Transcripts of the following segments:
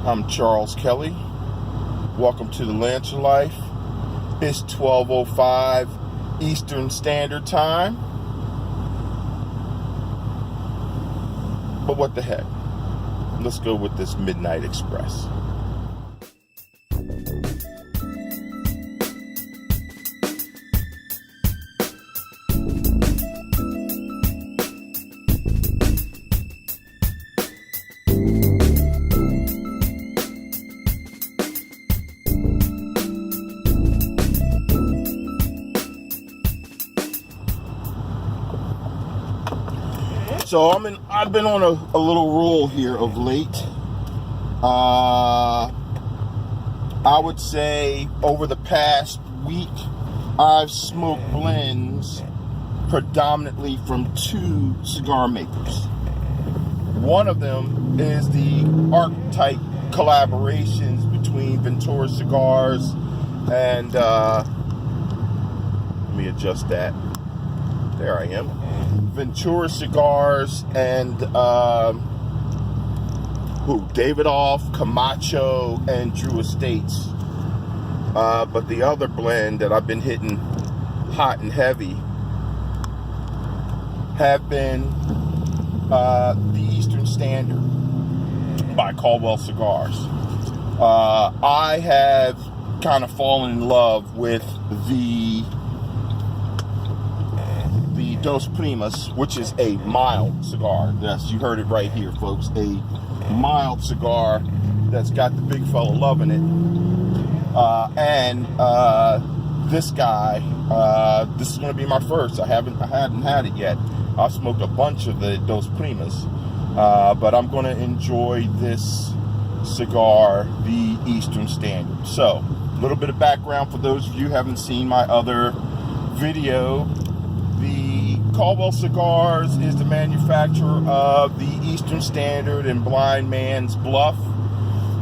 I'm Charles Kelly. Welcome to the Lancer Life. It's 12:05 Eastern Standard Time. But what the heck? Let's go with this Midnight Express. So I've been on a little roll here of late. I would say over the past week, I've smoked blends predominantly from two cigar makers. One of them is the archetype collaborations between Ventura Cigars and, let me adjust that. There I am. Ventura Cigars and Davidoff, Camacho, and Drew Estates. But the other blend that I've been hitting hot and heavy have been the Eastern Standard by Caldwell Cigars. I have kind of fallen in love with the Dos Primas, which is a mild cigar. Yes, you heard it right here, folks. A mild cigar that's got the big fella loving it. This guy, this is going to be my first. I hadn't had it yet. I've smoked a bunch of the Dos Primas, but I'm going to enjoy this cigar, the Eastern Standard. So, a little bit of background for those of you who haven't seen my other video. The Caldwell Cigars is the manufacturer of the Eastern Standard and Blind Man's Bluff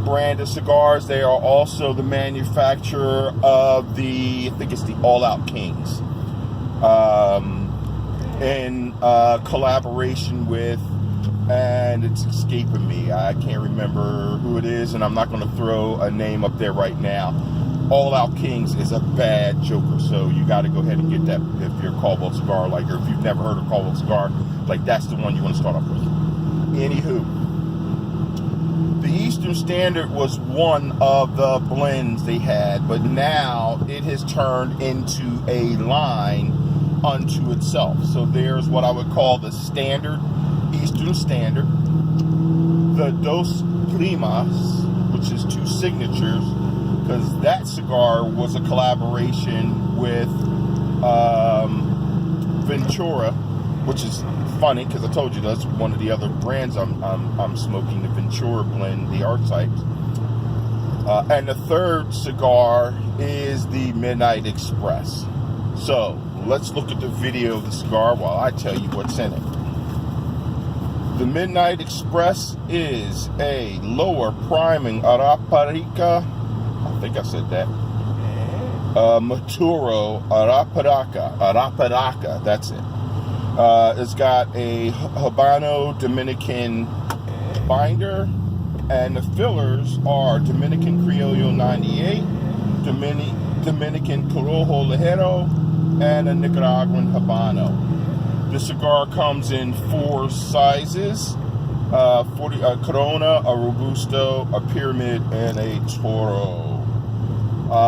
brand of cigars. They are also the manufacturer of the, I think it's the All Out Kings, in collaboration with, and it's escaping me, I can't remember who it is, and I'm not going to throw a name up there right now. All Out Kings is a bad joker, so you got to go ahead and get that if you're a Caldwell cigar liker. If you've never heard of Caldwell cigar, like that's the one you want to start off with. Anywho, the Eastern Standard was one of the blends they had, but now it has turned into a line unto itself. So there's what I would call the Standard, Eastern Standard, the Dos Primas, which is two signatures, because that cigar was a collaboration with Ventura, which is funny because I told you that's one of the other brands I'm smoking, the Ventura blend, the archetypes. And the third cigar is the Midnight Express. So let's look at the video of the cigar while I tell you what's in it. The Midnight Express is a lower priming Arapaika, I think I said that. Maturo Arapiraca, that's it. It's got a Habano Dominican binder, and the fillers are Dominican Criollo 98, Dominican Corojo Ligero, and a Nicaraguan Habano. The cigar comes in four sizes: 40 a Corona, a Robusto, a Pyramid, and a Toro.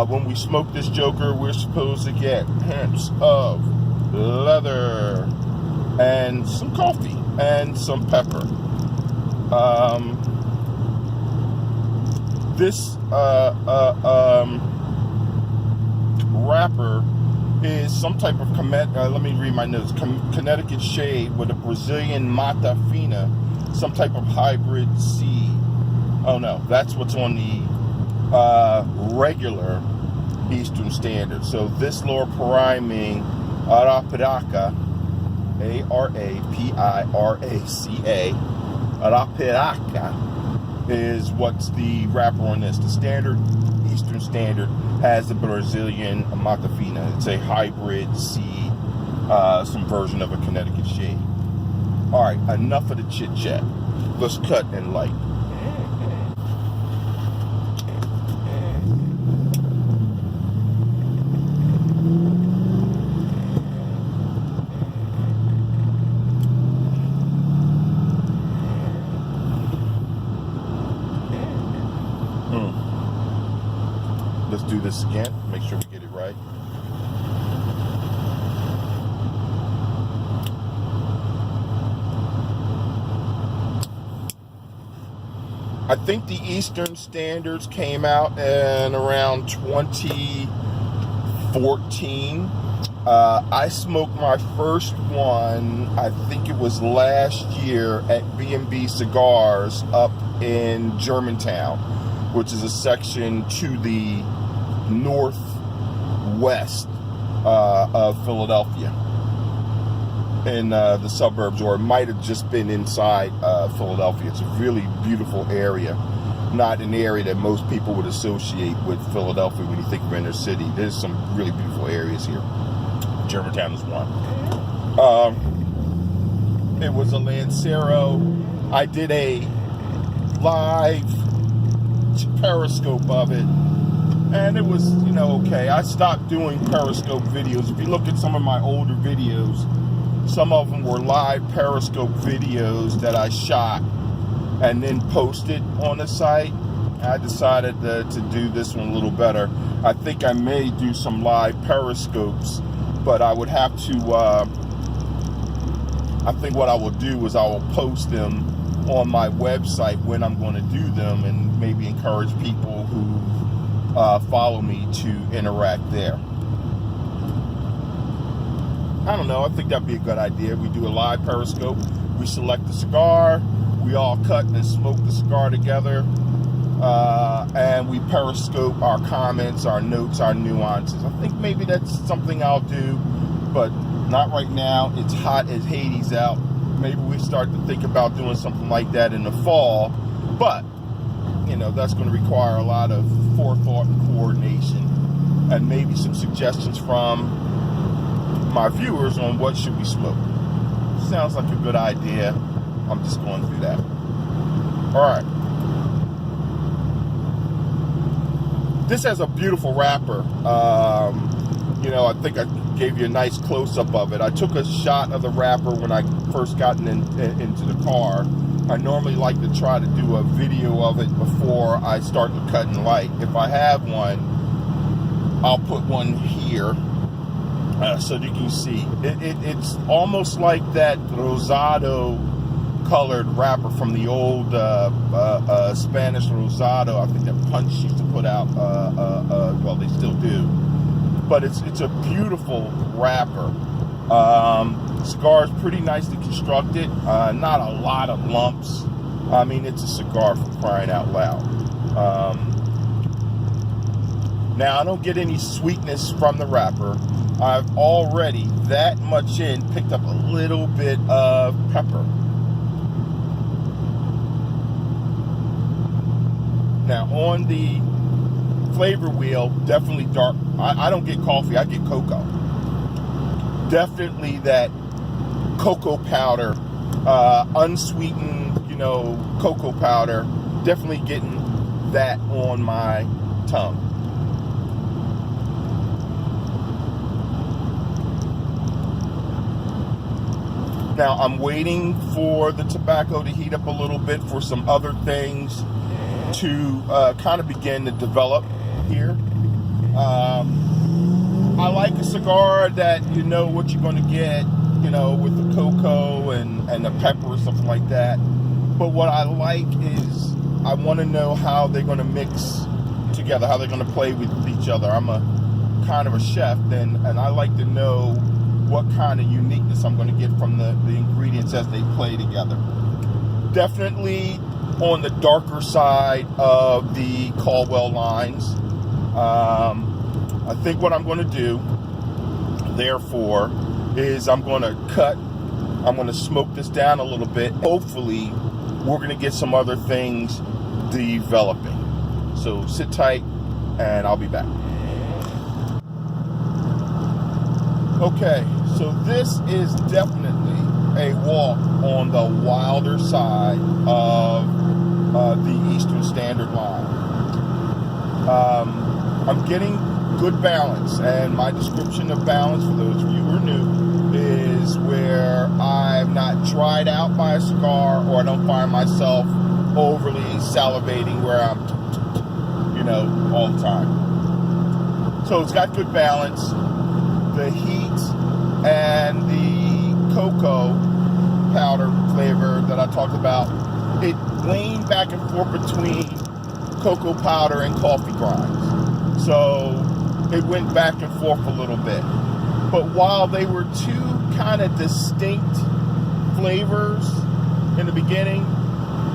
When we smoke this joker, we're supposed to get hints of leather and some coffee and some pepper. This wrapper is some type of let me read my notes. Connecticut shade with a Brazilian Mata Fina, some type of hybrid seed. Oh no, that's what's on the regular Eastern Standard. So this lower priming Arapiraca, Arapiraca, Arapiraca is what's the wrapper on this. The standard Eastern Standard has the Brazilian Mata Fina. It's a hybrid seed, some version of a Connecticut shade. All right, enough of the chit chat. Let's cut and light. Let's do this again. Make sure we get it right. I think the Eastern Standards came out in around 2014. I smoked my first one, I think it was last year, at B&B Cigars up in Germantown, which is a section to the northwest of Philadelphia, in the suburbs, or it might have just been inside Philadelphia. It's a really beautiful area, not an area that most people would associate with Philadelphia when you think of inner city. There's some really beautiful areas here. Germantown is one. It was a Lancero. I did a live Periscope of it, and it was, okay. I stopped doing Periscope videos. If you look at some of my older videos, some of them were live Periscope videos that I shot and then posted on the site. I decided to do this one a little better. I think I may do some live Periscopes, but I would have to, I think what I will do is I will post them on my website when I'm going to do them, and maybe encourage people who follow me to interact there. I don't know, I think that'd be a good idea. We do a live Periscope, we select the cigar, we all cut and smoke the cigar together, and we Periscope our comments, our notes, our nuances. I think maybe that's something I'll do, but not right now. It's hot as Hades out. Maybe we start to think about doing something like that in the fall, but that's going to require a lot of forethought and coordination, and maybe some suggestions from my viewers on what should we smoke. Sounds like a good idea. I'm just going through that. All right. This has a beautiful wrapper. I think I gave you a nice close-up of it. I took a shot of the wrapper when I first got into the car. I normally like to try to do a video of it before I start the cut and light. If I have one, I'll put one here so you can see. It's almost like that rosado colored wrapper from the old Spanish rosado. I think that Punch used to put out, well, they still do. But it's a beautiful wrapper. Cigar is pretty nicely constructed. Not a lot of lumps. I mean, it's a cigar for crying out loud. Now, I don't get any sweetness from the wrapper. I've already, that much in, picked up a little bit of pepper. Now, on the flavor wheel, definitely dark. I don't get coffee, I get cocoa. Definitely that cocoa powder, unsweetened, cocoa powder. Definitely getting that on my tongue. Now, I'm waiting for the tobacco to heat up a little bit for some other things to kind of begin to develop here. I like a cigar that you know what you're going to get, with the cocoa and the pepper or something like that. But what I like is I want to know how they're going to mix together, how they're going to play with each other. I'm a kind of a chef, and I like to know what kind of uniqueness I'm going to get from the ingredients as they play together. Definitely on the darker side of the Caldwell lines. I think what I'm going to do, therefore, is I'm going to smoke this down a little bit. Hopefully, we're going to get some other things developing. So sit tight, and I'll be back. Okay, so this is definitely a walk on the wilder side of the Eastern Standard line. I'm getting good balance, and my description of balance, for those of you who are new, is where I'm not dried out by a cigar, or I don't find myself overly salivating where I'm, all the time. So it's got good balance. The heat and the cocoa powder flavor that I talked about, it waned back and forth between cocoa powder and coffee grinds. So it went back and forth a little bit. But while they were two kind of distinct flavors in the beginning,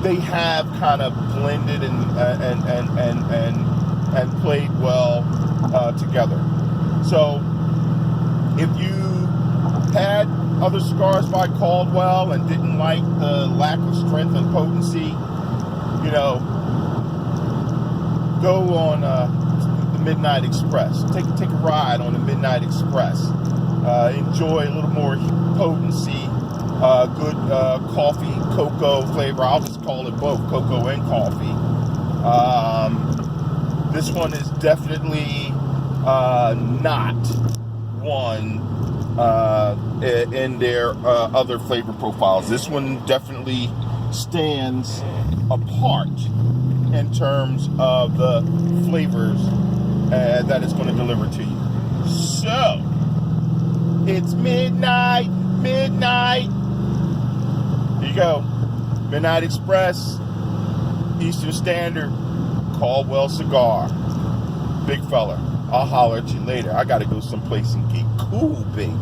they have kind of blended and played well together. So if you had other cigars by Caldwell and didn't like the lack of strength and potency, you know, go on the Midnight Express. Take a ride on the Midnight Express. Enjoy a little more potency, good coffee, cocoa flavor. I'll just call it both, cocoa and coffee. This one is definitely not one in their other flavor profiles. This one definitely stands apart in terms of the flavors that it's going to deliver to you. So, it's midnight. Here you go. Midnight Express, Eastern Standard, Caldwell Cigar. Big fella. I'll holler at you later. I got to go someplace and get cool, baby.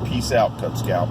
Peace out, Cub Scout.